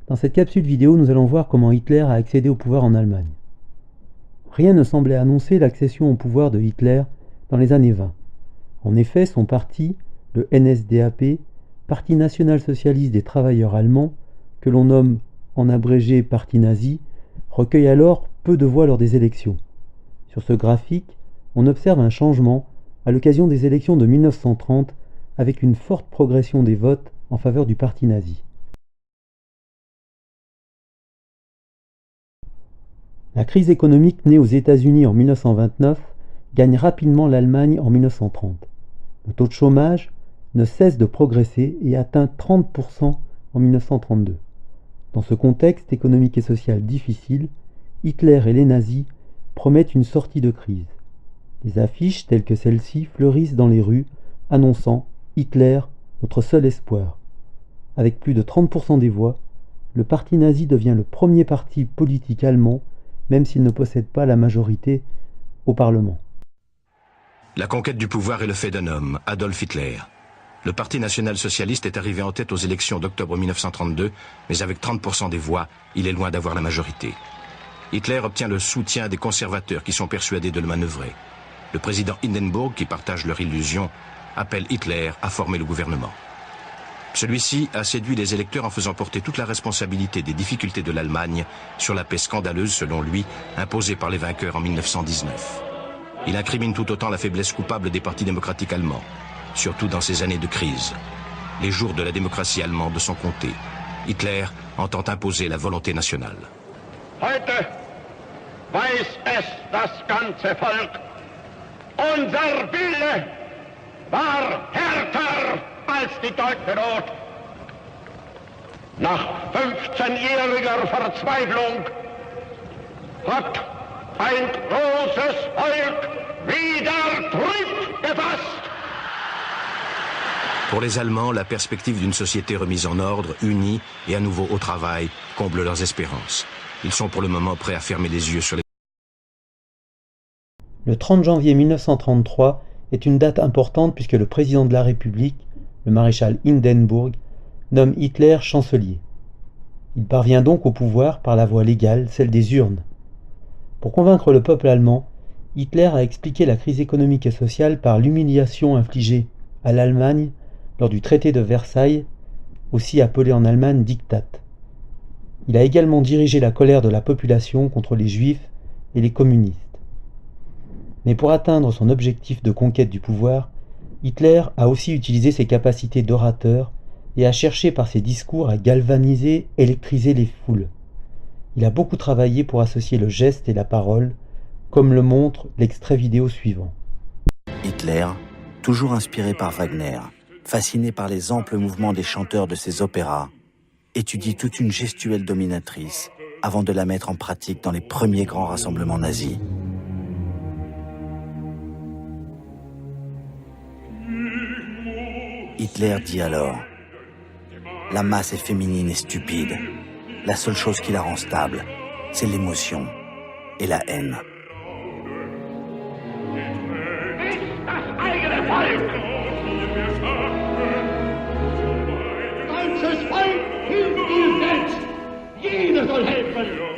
Dans cette capsule vidéo, nous allons voir comment Hitler a accédé au pouvoir en Allemagne. Rien ne semblait annoncer l'accession au pouvoir de Hitler dans les années 20. En effet, son parti, le NSDAP, Parti national-socialiste des travailleurs allemands, que l'on nomme en abrégé Parti nazi, recueille alors peu de voix lors des élections. Sur ce graphique, on observe un changement à l'occasion des élections de 1930 avec une forte progression des votes en faveur du parti nazi. La crise économique née aux États-Unis en 1929 gagne rapidement l'Allemagne en 1930. Le taux de chômage ne cesse de progresser et atteint 30% en 1932. Dans ce contexte économique et social difficile, Hitler et les nazis promettent une sortie de crise. Des affiches telles que celle-ci fleurissent dans les rues, annonçant « Hitler, notre seul espoir ». Avec plus de 30% des voix, le parti nazi devient le premier parti politique allemand, même s'il ne possède pas la majorité au Parlement. La conquête du pouvoir est le fait d'un homme, Adolf Hitler. Le Parti national-socialiste est arrivé en tête aux élections d'octobre 1932, mais avec 30% des voix, il est loin d'avoir la majorité. Hitler obtient le soutien des conservateurs qui sont persuadés de le manœuvrer. Le président Hindenburg, qui partage leur illusion, appelle Hitler à former le gouvernement. Celui-ci a séduit les électeurs en faisant porter toute la responsabilité des difficultés de l'Allemagne sur la paix scandaleuse, selon lui, imposée par les vainqueurs en 1919. Il incrimine tout autant la faiblesse coupable des partis démocratiques allemands, surtout dans ces années de crise. Les jours de la démocratie allemande sont comptés. Hitler entend imposer la volonté nationale. Heute weiß es das ganze Volk. Unser Wille war härter als die deutsche Not. Nach 15-jähriger Verzweiflung hat ein großes Volk wieder Tritt gefasst. Pour les Allemands, la perspective d'une société remise en ordre, unie et à nouveau au travail, comble leurs espérances. Ils sont pour le moment prêts à fermer les yeux sur les... Le 30 janvier 1933 est une date importante puisque le président de la République, le maréchal Hindenburg, nomme Hitler chancelier. Il parvient donc au pouvoir par la voie légale, celle des urnes. Pour convaincre le peuple allemand, Hitler a expliqué la crise économique et sociale par l'humiliation infligée à l'Allemagne lors du traité de Versailles, aussi appelé en Allemagne diktat. Il a également dirigé la colère de la population contre les juifs et les communistes. Mais pour atteindre son objectif de conquête du pouvoir, Hitler a aussi utilisé ses capacités d'orateur et a cherché par ses discours à galvaniser, électriser les foules. Il a beaucoup travaillé pour associer le geste et la parole, comme le montre l'extrait vidéo suivant. Hitler, toujours inspiré par Wagner, fasciné par les amples mouvements des chanteurs de ses opéras, étudie toute une gestuelle dominatrice avant de la mettre en pratique dans les premiers grands rassemblements nazis. Hitler dit alors « La masse est féminine et stupide. La seule chose qui la rend stable, c'est l'émotion et la haine. » Deutsches Volk hilft ihm selbst! Jeder soll helfen!